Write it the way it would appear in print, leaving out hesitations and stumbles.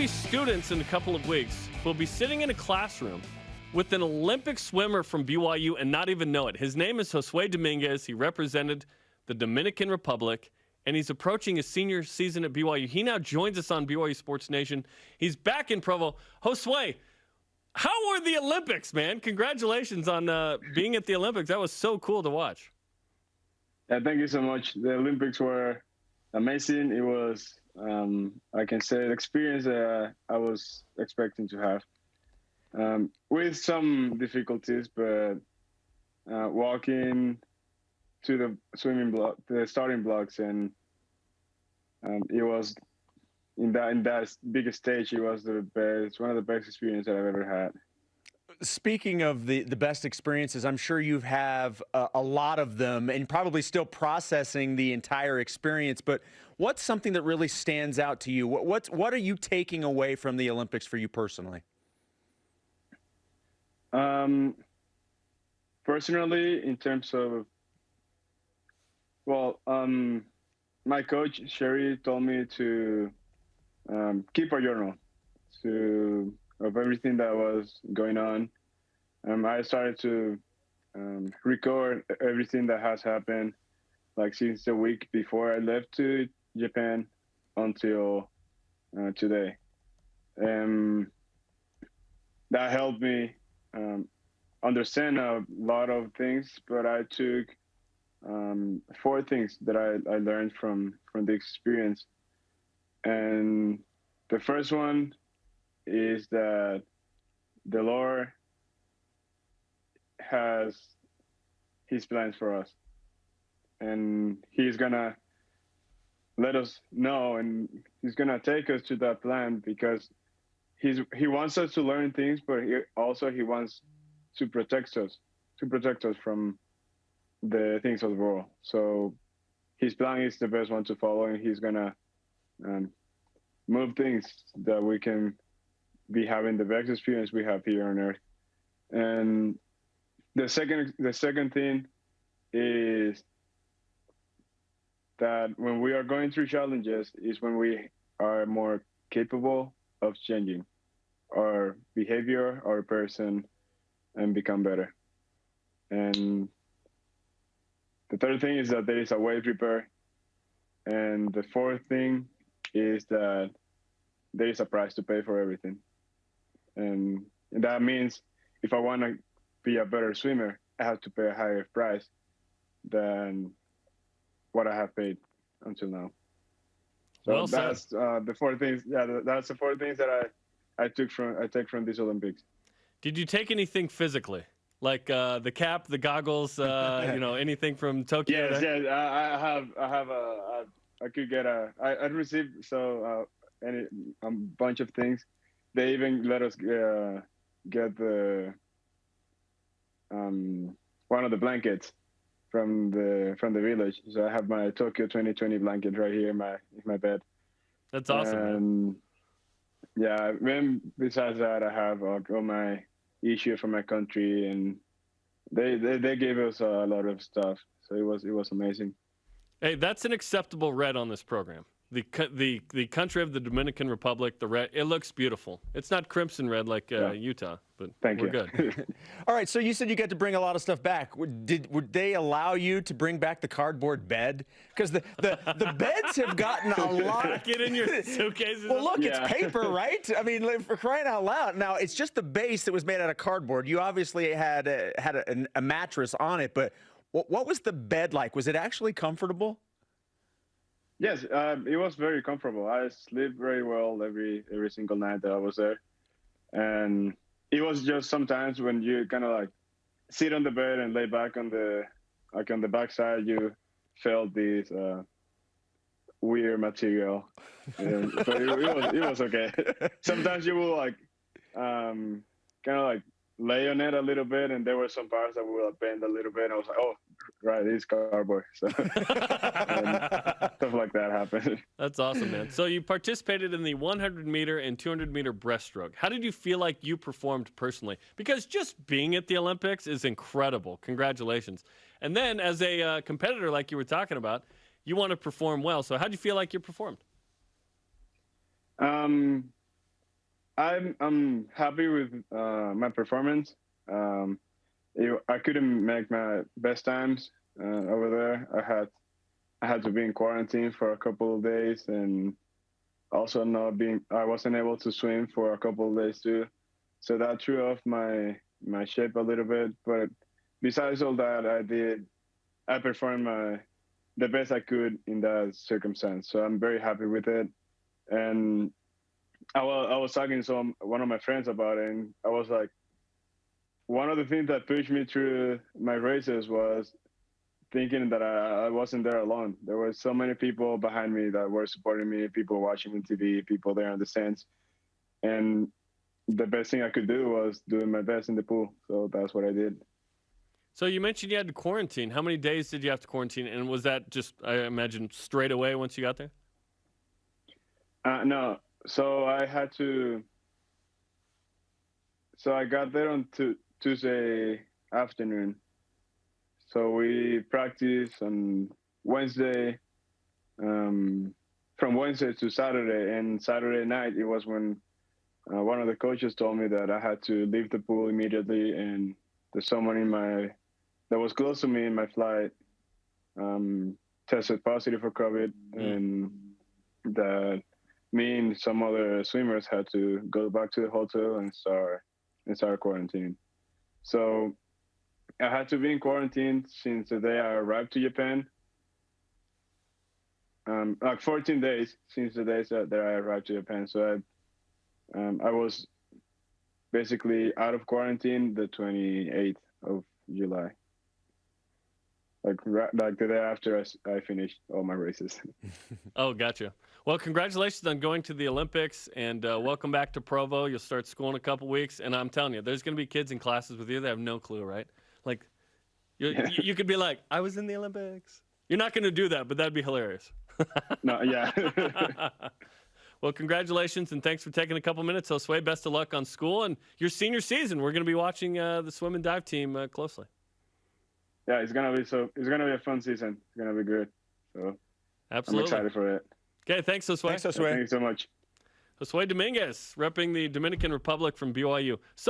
be students in a couple of weeks who will be sitting in a classroom with an Olympic swimmer from BYU and not even know it. His name is Josue Dominguez. He represented the Dominican Republic, and he's approaching his senior season at BYU. He now joins us on BYU Sports Nation. He's back in Provo. Josue, how were the Olympics, man? Congratulations on being at the Olympics. That was so cool to watch. Yeah, thank you so much. The Olympics were amazing. It was, I can say, an experience that I was expecting to have, with some difficulties, but walking to the swimming block, the starting blocks, and it was in that biggest stage. It was the best, one of the best experiences I've ever had. Speaking of the best experiences, I'm sure you have a lot of them and probably still processing the entire experience, but what's something that really stands out to you? What are you taking away from the Olympics for you personally? Personally, in terms of, my coach, Sherry, told me to keep a journal of everything that was going on. I started to record everything that has happened, like since the week before I left to Japan until today. That helped me understand a lot of things, but I took 4 things that I learned from the experience. And the first one is that the Lord has his plans for us, and he's gonna let us know, and he's gonna take us to that plan, because he wants us to learn things, but he wants to protect us from the things of the world. So his plan is the best one to follow, and he's gonna move things that we can be having the best experience we have here on Earth. And the second thing is that when we are going through challenges is when we are more capable of changing our behavior, our person, and become better. And the third thing is that there is a way prepared. And the fourth thing is that there is a price to pay for everything. And that means if I want to be a better swimmer, I have to pay a higher price than what I have paid until now. So well that's the 4 things. Yeah, that's the 4 things that I take from these Olympics. Did you take anything physically? Like the cap, the goggles, anything from Tokyo? Yes. I could get I received a bunch of things. They even let us get the one of the blankets from the village. So I have my Tokyo 2020 blanket right here in my bed. That's awesome. And yeah, then besides that, I have all my issue from my country, and they gave us a lot of stuff. So it was amazing. Hey, that's an acceptable red on this program. The country of the Dominican Republic, the red, it looks beautiful. It's not crimson red like Utah, but we're good. All right, so you said you got to bring a lot of stuff back. Would they allow you to bring back the cardboard bed? Because the beds have gotten a lot. Get in your suitcases. Well, look, it's paper, right? I mean, for crying out loud. Now, it's just the base that was made out of cardboard. You obviously had a mattress on it, but what was the bed like? Was it actually comfortable? Yes, it was very comfortable. I slept very well every single night that I was there. And it was just sometimes when you kind of like sit on the bed and lay back on the backside, you felt this weird material. But it was okay. Sometimes you will like kind of like lay on it a little bit, and there were some parts that will bend a little bit, and I was like, oh, right, it's cardboard. So stuff like that happened. That's awesome, man. So you participated in the 100-meter and 200-meter breaststroke. How did you feel like you performed personally? Because just being at the Olympics is incredible. Congratulations. And then as a competitor, like you were talking about, you want to perform well. So how did you feel like you performed? I'm happy with my performance. I couldn't make my best times over there. I had to be in quarantine for a couple of days, and also I wasn't able to swim for a couple of days too. So that threw off my shape a little bit. But besides all that, I performed the best I could in that circumstance. So I'm very happy with it. And I was talking to one of my friends about it, and I was like, one of the things that pushed me through my races was thinking that I wasn't there alone. There were so many people behind me that were supporting me, people watching on TV, people there on the stands. And the best thing I could do was doing my best in the pool. So that's what I did. So you mentioned you had to quarantine. How many days did you have to quarantine? And was that just, I imagine, straight away once you got there? No. So I got there on Tuesday afternoon. So we practiced on Wednesday, from Wednesday to Saturday. And Saturday night, it was when one of the coaches told me that I had to leave the pool immediately. And there's someone that was close to me in my flight tested positive for COVID, and that me and some other swimmers had to go back to the hotel and start quarantine. So I had to be in quarantine since the day I arrived to Japan. Like 14 days since the day that I arrived to Japan. So I was basically out of quarantine the 28th of July. Like the day after I finished all my races. Oh, gotcha. Well, congratulations on going to the Olympics, and welcome back to Provo. You'll start school in a couple weeks, and I'm telling you, there's going to be kids in classes with you that have no clue, right? Like, you could be like, I was in the Olympics. You're not going to do that, but that'd be hilarious. No, yeah. Well, congratulations, and thanks for taking a couple minutes, Josue. Best of luck on school and your senior season. We're going to be watching the swim and dive team closely. Yeah, it's gonna be a fun season. It's gonna be good. So absolutely, I'm excited for it. Okay, thanks, Josue. Thanks, Josue. Thank you so much. Josue Dominguez, repping the Dominican Republic from BYU. So